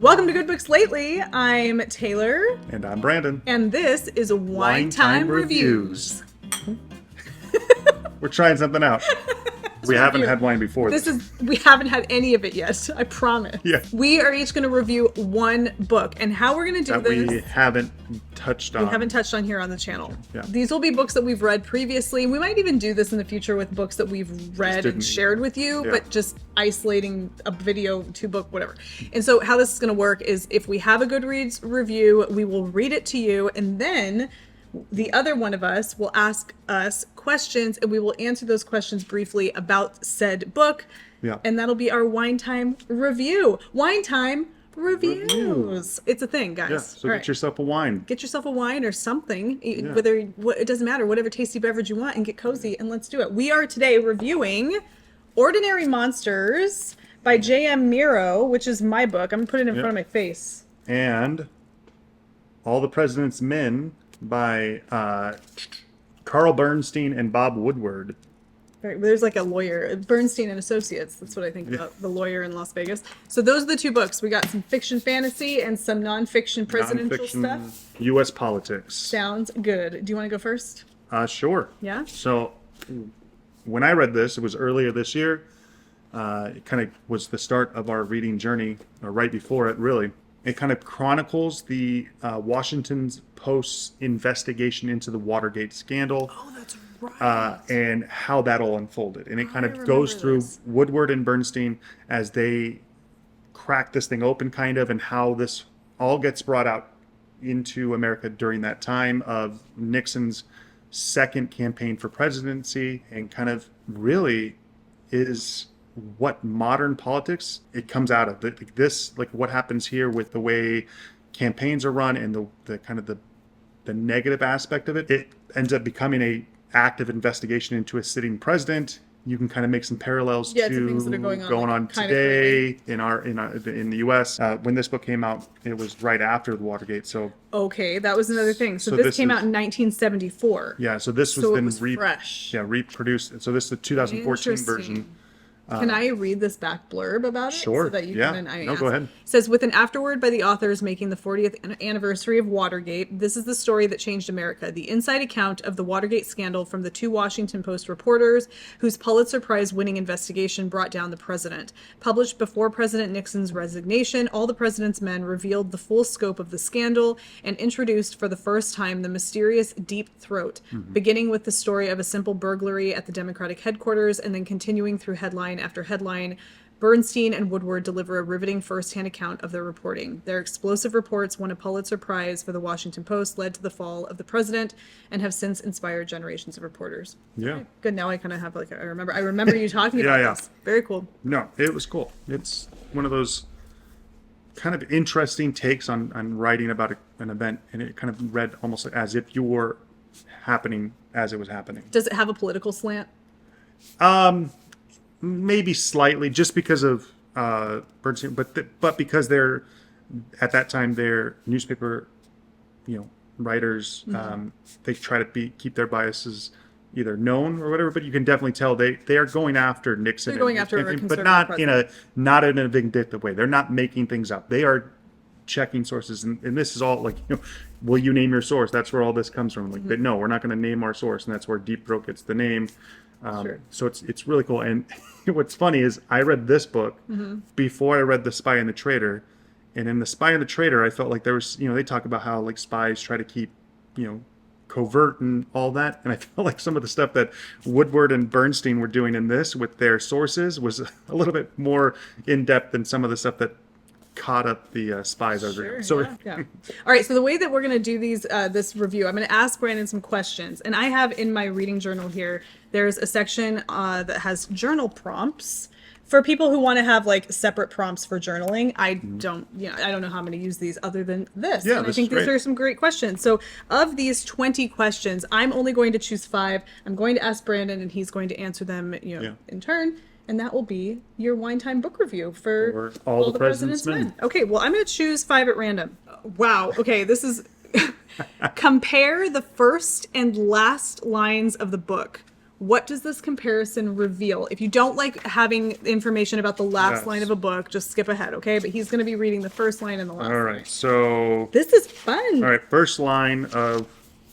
Welcome to Good Books Lately. I'm Taylor. And I'm Branden. And this is Wine Time Reviews. We're trying something out. We haven't had wine before. We haven't had any of it yet, I promise. Yeah. We are each going to review one book, and how we're going to do this. We haven't touched on. We haven't touched on here on the channel. Yeah. These will be books that we've read previously. We might even do this in the future with books that we've read and shared with you, but just isolating a video to book, whatever. And so how this is going to work is if we have a Goodreads review, we will read it to you, and then the other one of us will ask us questions, and we will answer those questions briefly about said book. Yeah. And that'll be our Wine Time review. Wine Time reviews. It's a thing, guys. Yeah. So get yourself a wine. Get yourself a wine or something. It doesn't matter. Whatever tasty beverage you want, and get cozy, and let's do it. We are today reviewing Ordinary Monsters by J.M. Miro, which is my book. I'm going to put it in front of my face. And All the President's Men by Carl Bernstein and Bob Woodward. There's like a lawyer, Bernstein and Associates. That's what I think about, the lawyer in Las Vegas. So those are the two books. We got some fiction fantasy and some nonfiction presidential stuff. U.S. politics. Sounds good. Do you want to go first? Sure. Yeah? So when I read this, it was earlier this year. It kind of was the start of our reading journey, or right before it, really. It kind of chronicles the Washington Post's investigation into the Watergate scandal. Oh, that's right. And how that all unfolded. And it kind of goes through Woodward and Bernstein as they crack this thing open, kind of, and how this all gets brought out into America during that time of Nixon's second campaign for presidency, and kind of really is what modern politics it comes out of. This, like what happens here with the way campaigns are run and the kind of the negative aspect of it, it ends up becoming a active investigation into a sitting president. You can kind of make some parallels to things that are going on today in the U.S. When this book came out, it was right after the Watergate. So okay, that was another thing. So this came out in 1974. Yeah, so this was fresh. Yeah, reproduced. So this is the 2014 version. Can I read this back blurb about it? Sure. So that you yeah. can, go ahead. It says, with an afterword by the authors making the 40th anniversary of Watergate, this is the story that changed America. The inside account of the Watergate scandal from the two Washington Post reporters whose Pulitzer Prize winning investigation brought down the president. Published before President Nixon's resignation, All the President's Men revealed the full scope of the scandal and introduced for the first time the mysterious Deep Throat, beginning with the story of a simple burglary at the Democratic headquarters and then continuing through headline after headline. Bernstein and Woodward deliver a riveting first-hand account of their reporting. Their explosive reports won a Pulitzer Prize for the Washington Post, led to the fall of the president, and have since inspired generations of reporters. Yeah. Okay, good. Now I kind of have I remember you talking about this. Very cool. No, it was cool. It's one of those kind of interesting takes on writing about an event, and it kind of read almost as if you were happening as it was happening. Does it have a political slant? Maybe slightly, just because of Bernstein, but because they're at that time they're newspaper, writers. They try to keep their biases either known or whatever. But you can definitely tell they are going after Nixon. They're going after a conservative but not president. not in a vindictive way. They're not making things up. They are checking sources, and this is all like, will you name your source? That's where all this comes from. Like, no, we're not going to name our source, and that's where Deep Throat gets the name. Sure. So it's really cool. And what's funny is I read this book before I read The Spy and the Traitor. And in The Spy and the Traitor, I felt like there was, they talk about how like spies try to keep, covert and all that. And I felt like some of the stuff that Woodward and Bernstein were doing in this with their sources was a little bit more in depth than some of the stuff that caught up the spies over here. So yeah. All right, so the way that we're going to do this review, I'm going to ask Branden some questions, and I have in my reading journal here, there's a section that has journal prompts for people who want to have like separate prompts for journaling. I don't know how I'm going to use these other than this. Yeah, and I think these are some great questions. So of these 20 questions, I'm only going to choose 5. I'm going to ask Branden, and he's going to answer them, in turn. And that will be your Wine Time book review for All the President's Men. Okay, well, I'm going to choose 5 at random. Wow. Okay, this is... Compare the first and last lines of the book. What does this comparison reveal? If you don't like having information about the last line of a book, just skip ahead, okay? But he's going to be reading the first line and the last line. All right, so... This is fun. All right, first line of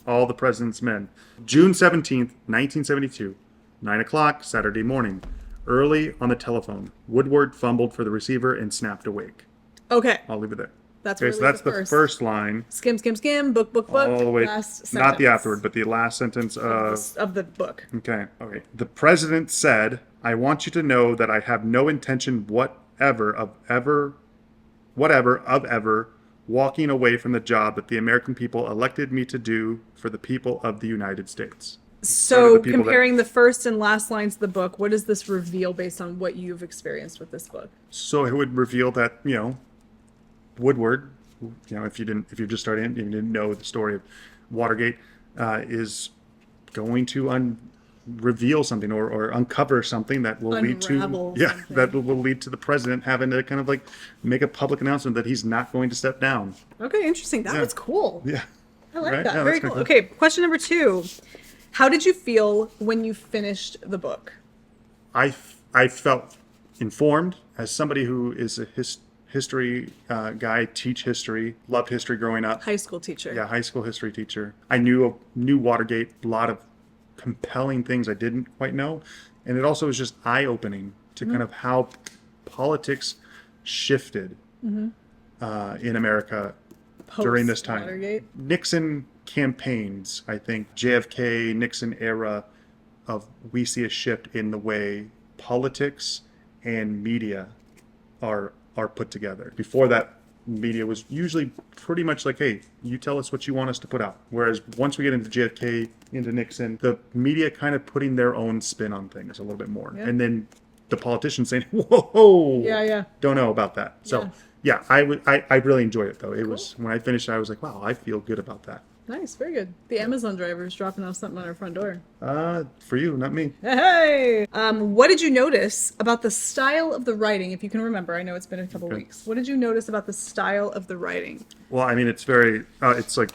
All the President's Men. June 17th, 1972, 9 o'clock, Saturday morning. Early on the telephone, Woodward fumbled for the receiver and snapped awake. Okay. I'll leave it there. That's okay, so that's the first line. Skim, skim, skim, book, book, book. All the way, last not the sentence afterward, but the last sentence of the book. Okay. The president said, "I want you to know that I have no intention whatever of ever walking away from the job that the American people elected me to do for the people of the United States." So comparing the first and last lines of the book, what does this reveal based on what you've experienced with this book? So it would reveal that, Woodward, if you're just starting, you didn't know the story of Watergate, is going to reveal something or uncover something that will lead to that will lead to the president having to kind of like make a public announcement that he's not going to step down. Okay, interesting. That was cool. Yeah, I like that. Very cool. Okay, question number 2. How did you feel when you finished the book? I felt informed as somebody who is a history guy, teach history, loved history growing up. High school teacher. Yeah, high school history teacher. I knew Watergate, a lot of compelling things I didn't quite know. And it also was just eye-opening to kind of how politics shifted in America during this time. Watergate. Nixon campaigns, I think, JFK, Nixon era we see a shift in the way politics and media are put together. Before that, media was usually pretty much like, hey, you tell us what you want us to put out. Whereas once we get into JFK, into Nixon, the media kind of putting their own spin on things a little bit more. Yeah. And then the politicians saying, whoa, don't know about that. So I really enjoyed it though. It was, when I finished, I was like, wow, I feel good about that. Nice, very good. The Amazon driver is dropping off something on our front door. For you, not me. Hey! What did you notice about the style of the writing, if you can remember? I know it's been a couple weeks. What did you notice about the style of the writing? Well, I mean, it's very, it's like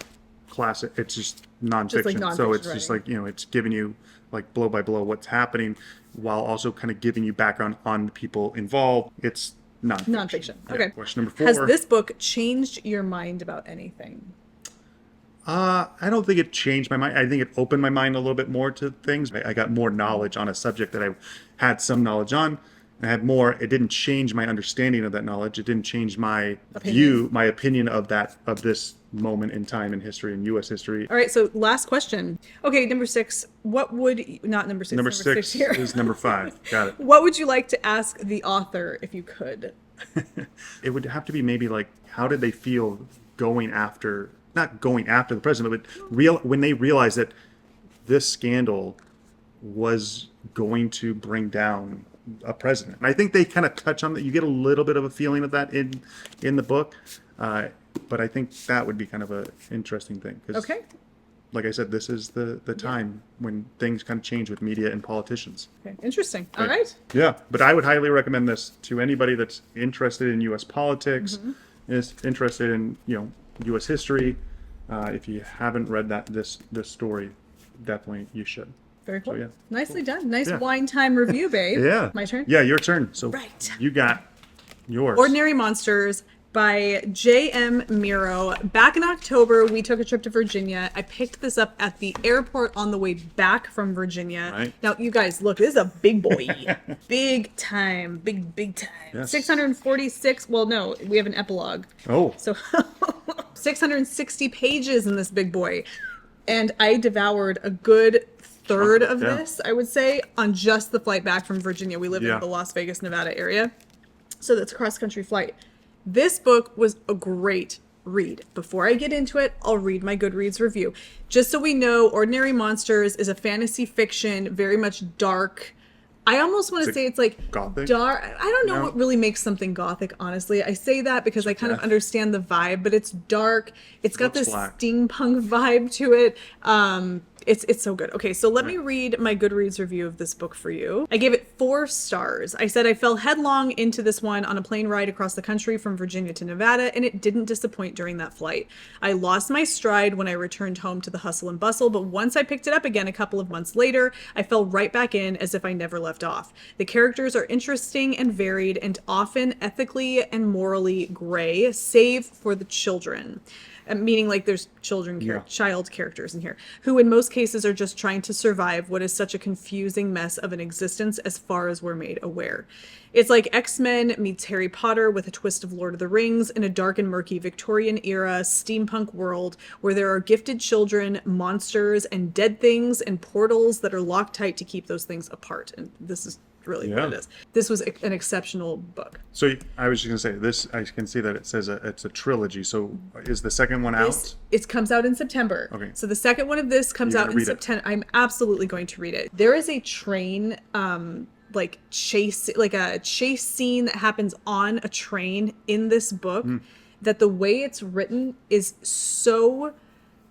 classic. It's just nonfiction. So it's just like, it's giving you like blow by blow what's happening while also kind of giving you background on the people involved. It's nonfiction. Okay. Question number 4. Has this book changed your mind about anything? I don't think it changed my mind. I think it opened my mind a little bit more to things. I got more knowledge on a subject that I had some knowledge on. I had more. It didn't change my understanding of that knowledge. It didn't change my my opinion of this moment in time in history, in U.S. history. All right. So last question. Okay, number 6. What would not number 6? Number 6 here is number 5. Got it. What would you like to ask the author if you could? It would have to be maybe like, how did they feel not going after the president, but when they realized that this scandal was going to bring down a president. And I think they kind of touch on that. You get a little bit of a feeling of that in the book, but I think that would be kind of an interesting thing. Okay. Like I said, this is the time when things kind of change with media and politicians. Okay, interesting. All right. Yeah, but I would highly recommend this to anybody that's interested in U.S. politics, is interested in U.S. history. If you haven't read this story, definitely you should. Very cool. So, yeah. Nicely done. Nice wine time review, babe. Yeah. My turn? Yeah, your turn. So you got yours. Ordinary Monsters by J.M. Miro. Back in October, we took a trip to Virginia. I picked this up at the airport on the way back from Virginia. Right. Now, you guys, look, this is a big boy. Big time. Big time. Yes. 646. Well, no, we have an epilogue. Oh. So 660 pages in this big boy. And I devoured a good third of this, I would say, on just the flight back from Virginia. We live in the Las Vegas, Nevada area. So that's a cross-country flight. This book was a great read. Before I get into it, I'll read my Goodreads review. Just so we know, Ordinary Monsters is a fantasy fiction, very much dark. I almost want to say it's like gothic? Dark. I don't know what really makes something gothic, honestly. I say that because I kind of understand the vibe, but it's dark. It's got this steampunk vibe to it. It's so good. Okay, so let me read my Goodreads review of this book for you. I gave it 4 stars. I said I fell headlong into this one on a plane ride across the country from Virginia to Nevada, and it didn't disappoint during that flight. I lost my stride when I returned home to the hustle and bustle, but once I picked it up again a couple of months later, I fell right back in as if I never left off. The characters are interesting and varied and often ethically and morally gray, save for the children. Meaning like there's child characters in here who in most cases are just trying to survive what is such a confusing mess of an existence as far as we're made aware. It's like X-Men meets Harry Potter with a twist of Lord of the Rings in a dark and murky Victorian era steampunk world where there are gifted children, monsters, and dead things and portals that are locked tight to keep those things apart. And this is really what it is. This was an exceptional book. So I was just going to say, this, I can see that it says it's a trilogy. So is the second one out? It comes out in September. Okay. So the second one of this comes out in September. I'm absolutely going to read it. There is a train, like a chase scene that happens on a train in this book that the way it's written is so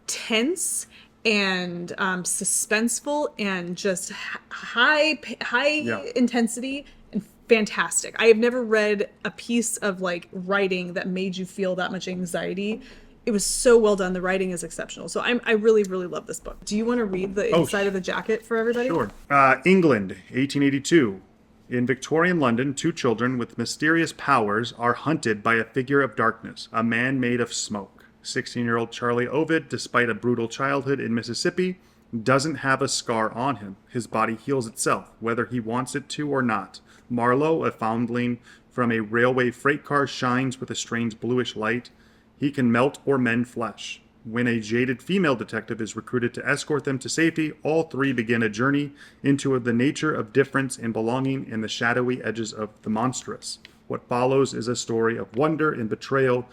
tense and suspenseful and just high intensity and fantastic. I have never read a piece of like writing that made you feel that much anxiety. It was so well done. The writing is exceptional. So I really, really love this book. Do you want to read the inside of the jacket for everybody? Sure. England, 1882. In Victorian London, 2 children with mysterious powers are hunted by a figure of darkness, a man made of smoke. 16-year-old Charlie Ovid, despite a brutal childhood in Mississippi, doesn't have a scar on him. His body heals itself, whether he wants it to or not. Marlowe, a foundling from a railway freight car, shines with a strange bluish light. He can melt or mend flesh. When a jaded female detective is recruited to escort them to safety, all 3 begin a journey into the nature of difference and belonging in the shadowy edges of the monstrous. What follows is a story of wonder and betrayal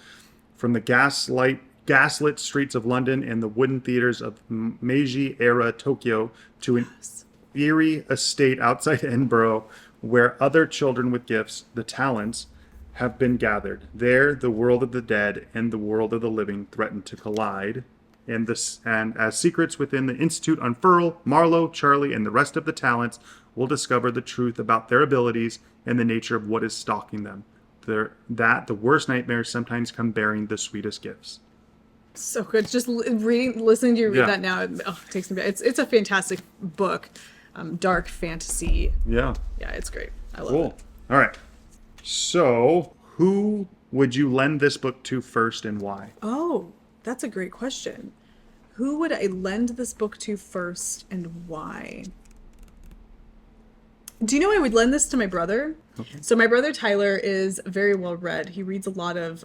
from the gaslit streets of London and the wooden theaters of Meiji-era Tokyo to an eerie estate outside Edinburgh where other children with gifts, the talents, have been gathered. There, the world of the dead and the world of the living threaten to collide. And as secrets within the Institute unfurl, Marlowe, Charlie, and the rest of the talents will discover the truth about their abilities and the nature of what is stalking them. That the worst nightmares sometimes come bearing the sweetest gifts. So good. Just listening to you read that now, it takes me back. It's a fantastic book. Dark fantasy. Yeah. Yeah, it's great. I love it. All right. So, who would you lend this book to first and why? Oh, that's a great question. Who would I lend this book to first and why? Do you know I would lend this to my brother? Okay. So my brother Tyler is very well read. He reads a lot of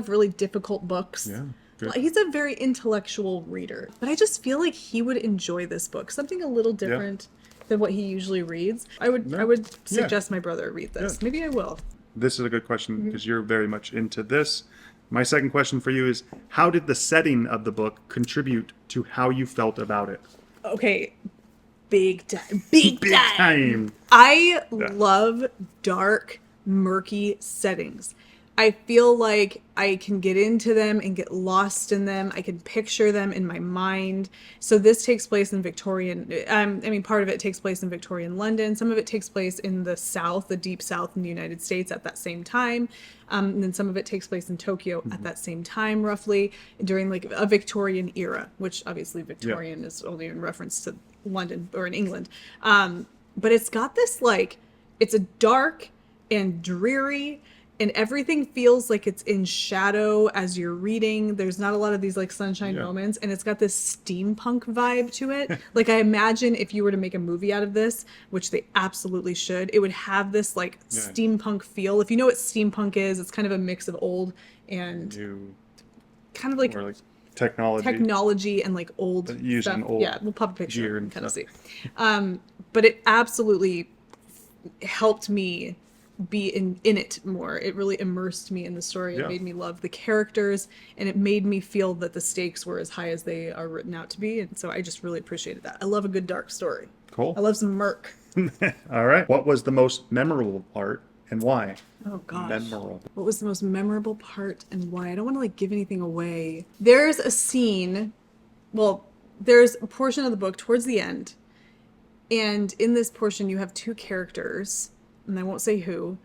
really difficult books. Yeah. Good. He's a very intellectual reader, but I just feel like he would enjoy this book. Something a little different than what he usually reads. I would suggest my brother read this. Yeah. Maybe I will. This is a good question because you're very much into this. My second question for you is, how did the setting of the book contribute to how you felt about it? Okay. Big time. I love dark, murky settings. I feel like I can get into them and get lost in them. I can picture them in my mind. So this takes place in Victorian, part of it takes place in Victorian London. Some of it takes place in the South, the deep South in the United States at that same time. And then some of it takes place in Tokyo at that same time, roughly, during like a Victorian era, which obviously Victorian is only in reference to London or in England. But it's got this it's a dark and dreary, and everything feels like it's in shadow as you're reading. There's not a lot of these sunshine moments, and it's got this steampunk vibe to it. I imagine if you were to make a movie out of this, which they absolutely should, it would have this steampunk feel. If you know what steampunk is, it's kind of a mix of old and new, kind of more technology and old using stuff. Old we'll pop a picture and kind of see. But it absolutely helped me be in it more. It really immersed me in the story. It made me love the characters, and it made me feel that the stakes were as high as they are written out to be. And so I just really appreciated that. I love a good dark story. Cool. I love some murk. All right. What was the most memorable part and why? Oh gosh. Memorable. What was the most memorable part and why? I don't want to give anything away. There's a scene, there's a portion of the book towards the end, and in this portion you have two characters, and I won't say who,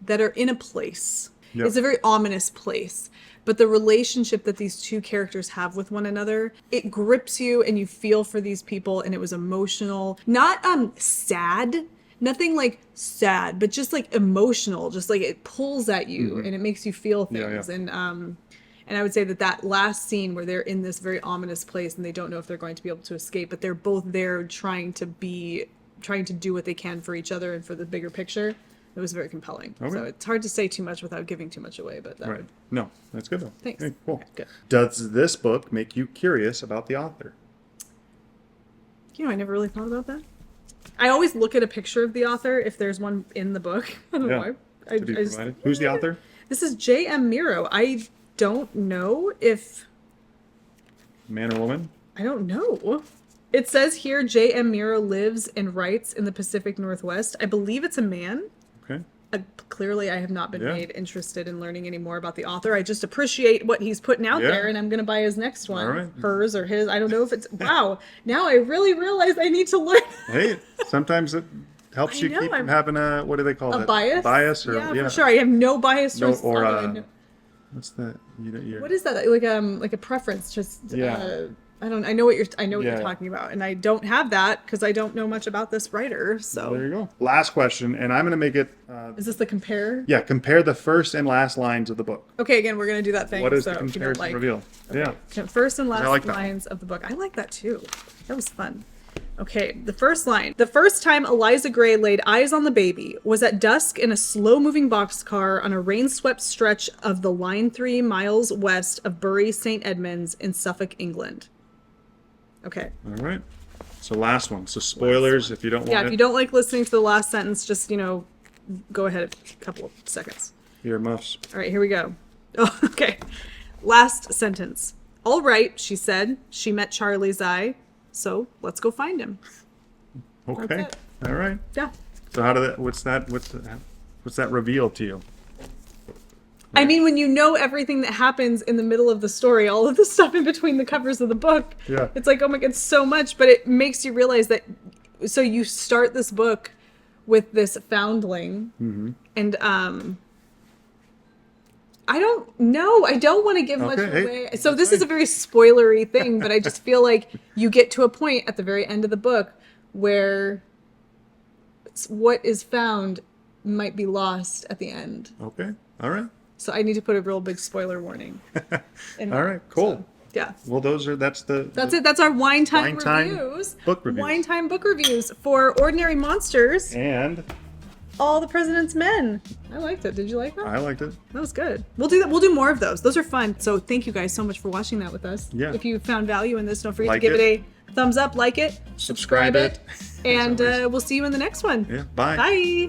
that are in a place. Yep. It's a very ominous place, but the relationship that these two characters have with one another, it grips you and you feel for these people, and it was emotional. Not sad, nothing like sad, but just like emotional, just like it pulls at you and it makes you feel things. And I would say that last scene where they're in this very ominous place and they don't know if they're going to be able to escape, but they're both there trying to do what they can for each other and for the bigger picture. It was very compelling. Okay. So it's hard to say too much without giving too much away, but that would... No, that's good though. Thanks. Okay, cool. Okay, good. Does this book make you curious about the author? You know, I never really thought about that. I always look at a picture of the author if there's one in the book. I don't know why. Who's the author? This is J.M. Miro. I don't know if... Man or woman? I don't know. It says here J.M. Miro lives and writes in the Pacific Northwest. I believe it's a man. Okay. Clearly, I have not been made interested in learning any more about the author. I just appreciate what he's putting out there, and I'm going to buy his next one. All right. Hers or his. I don't know if it's... Wow. Now I really realize I need to learn. Hey, sometimes it helps you keep from having a... What do they call that? A bias? Bias? Or, yeah, for sure. I have no bias towards... What's that? What is that? Like a preference? Just... I know what you're talking about, and I don't have that because I don't know much about this writer. So there you go. Last question, and I'm going to make it. Is this the compare? Yeah, compare the first and last lines of the book. Okay, again, we're going to do that thing. What is the comparison reveal? Okay. Yeah, first and last lines of the book. I like that too. That was fun. Okay, the first line. The first time Eliza Gray laid eyes on the baby was at dusk in a slow-moving boxcar on a rain-swept stretch of the line 3 miles west of Bury St. Edmunds in Suffolk, England. Okay. All right. So last one. So spoilers if you don't want it. Yeah, if you don't like listening to the last sentence, just, go ahead a couple of seconds. Earmuffs. All right, here we go. Oh, okay. Last sentence. All right, she said. She met Charlie's eye. So let's go find him. Okay. All right. Yeah. So what's that reveal to you? I mean, when you know everything that happens in the middle of the story, all of the stuff in between the covers of the book, it's like, oh my God, so much. But it makes you realize that, so you start this book with this foundling, and I don't know. I don't want to give much away. So this is a very spoilery thing, but I just feel like you get to a point at the very end of the book where what is found might be lost at the end. Okay. All right. So I need to put a real big spoiler warning. All right, cool. So, yeah. Well, that's it. That's our Wine Time reviews. Book reviews. Wine Time book reviews for Ordinary Monsters and All the President's Men. I liked it. Did you like that? I liked it. That was good. We'll do that. We'll do more of those. Those are fun. So thank you guys so much for watching that with us. Yeah. If you found value in this, don't forget to give it a thumbs up, like it, subscribe it, and we'll see you in the next one. Yeah. Bye. Bye.